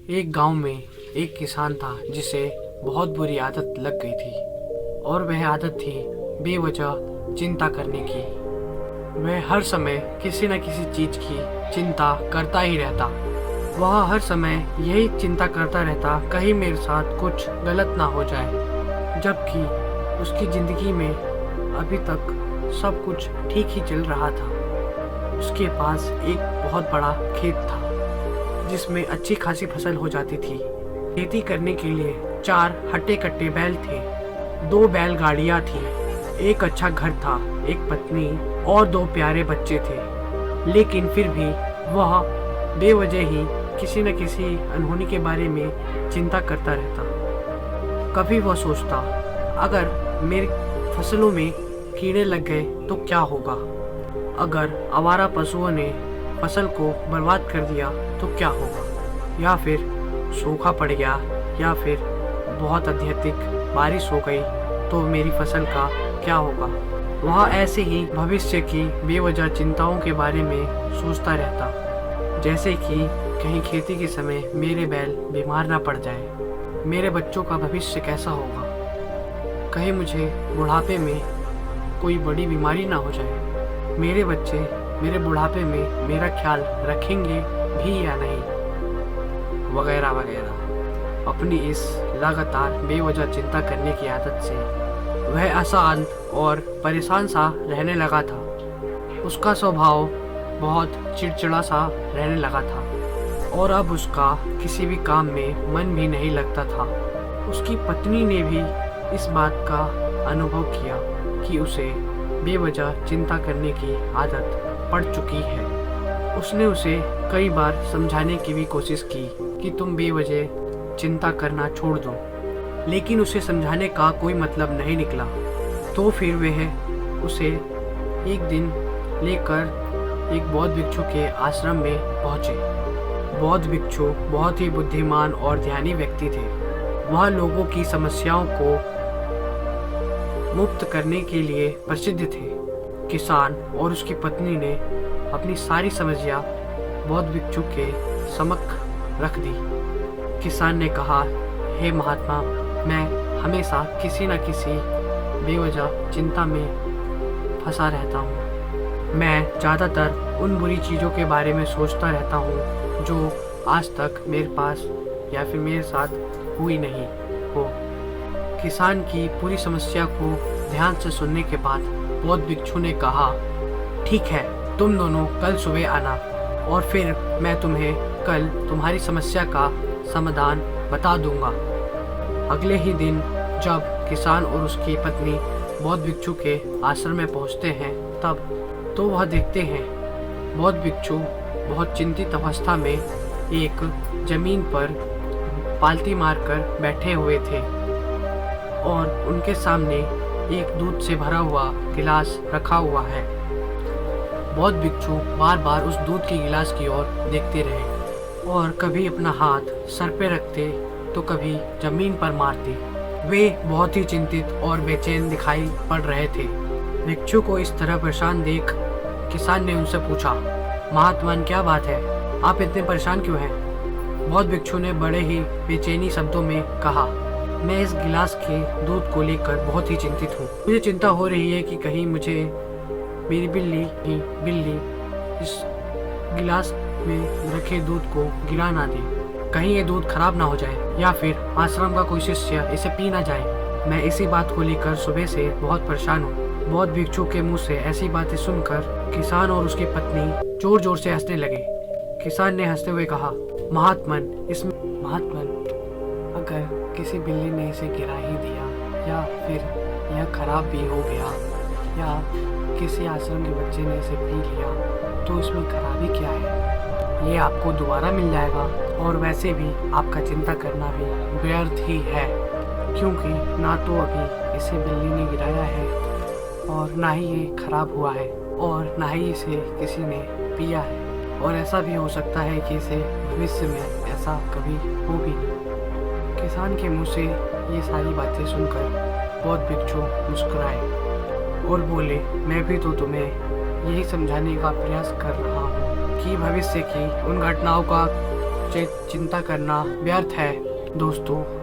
एक गांव में एक किसान था जिसे बहुत बुरी आदत लग गई थी और वह आदत थी बेवजह चिंता करने की। वह हर समय किसी न किसी चीज की चिंता करता ही रहता। वह हर समय यही चिंता करता रहता कहीं मेरे साथ कुछ गलत ना हो जाए, जबकि उसकी जिंदगी में अभी तक सब कुछ ठीक ही चल रहा था। उसके पास एक बहुत बड़ा खेत था जिसमें अच्छी खासी फसल हो जाती थी। खेती करने के लिए 4 हट्टे कट्टे बैल थे, 2 बैलगाड़ियाँ थी, एक अच्छा घर था, एक पत्नी और 2 प्यारे बच्चे थे। लेकिन फिर भी वह बेवजह ही किसी न किसी अनहोनी के बारे में चिंता करता रहता। कभी वह सोचता, अगर मेरी फसलों में कीड़े लग गए तो क्या होगा? अगर आवारा पशुओं ने फसल को बर्बाद कर दिया तो क्या होगा? या फिर सूखा पड़ गया, या फिर बहुत अत्यधिक बारिश हो गई तो मेरी फसल का क्या होगा? वह ऐसे ही भविष्य की बेवजह चिंताओं के बारे में सोचता रहता, जैसे कि कहीं खेती के समय मेरे बैल बीमार ना पड़ जाए, मेरे बच्चों का भविष्य कैसा होगा, कहीं मुझे बुढ़ापे में कोई बड़ी बीमारी ना हो जाए, मेरे बच्चे मेरे बुढ़ापे में मेरा ख्याल रखेंगे भी या नहीं, वगैरह वगैरह। अपनी इस लगातार बेवजह चिंता करने की आदत से वह अशांत और परेशान सा रहने लगा था। उसका स्वभाव बहुत चिड़चिड़ा सा रहने लगा था और अब उसका किसी भी काम में मन भी नहीं लगता था। उसकी पत्नी ने भी इस बात का अनुभव किया कि उसे बेवजह चिंता करने की आदत पड़ चुकी है। उसने उसे कई बार समझाने की भी कोशिश की कि तुम बेवजह चिंता करना छोड़ दो, लेकिन उसे समझाने का कोई मतलब नहीं निकला। तो फिर वह उसे एक दिन लेकर एक बौद्ध भिक्षु के आश्रम में पहुंचे। बौद्ध भिक्षु बहुत ही बुद्धिमान और ध्यानी व्यक्ति थे। वह लोगों की समस्याओं को मुक्त करने के लिए प्रसिद्ध थे। किसान और उसकी पत्नी ने अपनी सारी समस्या बौद्ध भिक्षु के समक्ष रख दी। किसान ने कहा, हे महात्मा, मैं हमेशा किसी न किसी बेवजह चिंता में फंसा रहता हूँ। मैं ज़्यादातर उन बुरी चीज़ों के बारे में सोचता रहता हूँ जो आज तक मेरे पास या फिर मेरे साथ हुई नहीं हो। किसान की पूरी समस्या को ध्यान से सुनने के बाद बौद्ध भिक्षु ने कहा, ठीक है, तुम दोनों कल सुबह आना और फिर मैं तुम्हें कल तुम्हारी समस्या का समाधान बता दूंगा। अगले ही दिन जब किसान और उसकी पत्नी बौद्ध भिक्षु के आश्रम में पहुंचते हैं, तब तो वह देखते हैं बौद्ध भिक्षु बहुत चिंतित अवस्था में एक जमीन पर पालती मारकर बैठे हुए थे और उनके सामने एक दूध से भरा हुआ गिलास रखा हुआ है। बौद्ध भिक्षु बार बार उस दूध के गिलास की ओर देखते रहे और कभी अपना हाथ सर पे रखते तो कभी जमीन पर मारते। वे बहुत ही चिंतित और बेचैन दिखाई पड़ रहे थे। भिक्षु को इस तरह परेशान देख किसान ने उनसे पूछा, महात्मान, क्या बात है? आप इतने परेशान क्यों हैं? बौद्ध भिक्षु ने बड़े ही बेचैनी शब्दों में कहा, मैं इस गिलास के दूध को लेकर बहुत ही चिंतित हूँ। मुझे चिंता हो रही है कि कहीं मुझे मेरी बिल्ली इस गिलास में रखे दूध को गिरा ना दे, कहीं ये दूध खराब ना हो जाए या फिर आश्रम का कोई शिष्य इसे पी ना जाए। मैं इसी बात को लेकर सुबह से बहुत परेशान हूँ। बौद्ध भिक्षु के मुंह से ऐसी बातें सुनकर किसान और उसकी पत्नी जोर जोर से हंसने लगे। किसान ने हंसते हुए कहा, महात्मन, अगर किसी बिल्ली ने इसे गिरा ही दिया या फिर यह खराब भी हो गया या किसी आश्रम के बच्चे ने इसे पी लिया तो इसमें खराबी क्या है? ये आपको दोबारा मिल जाएगा और वैसे भी आपका चिंता करना भी व्यर्थ ही है, क्योंकि ना तो अभी इसे बिल्ली ने गिराया है और ना ही ये खराब हुआ है और ना ही इसे किसी ने पिया है, और ऐसा भी हो सकता है कि इसे भविष्य में ऐसा कभी हो भी नहीं। किसान के मुंह से ये सारी बातें सुनकर बौद्ध भिक्षु मुस्कुराए और बोले, मैं भी तो तुम्हें यही समझाने का प्रयास कर रहा हूँ कि भविष्य की उन घटनाओं का चिंता करना व्यर्थ है। दोस्तों,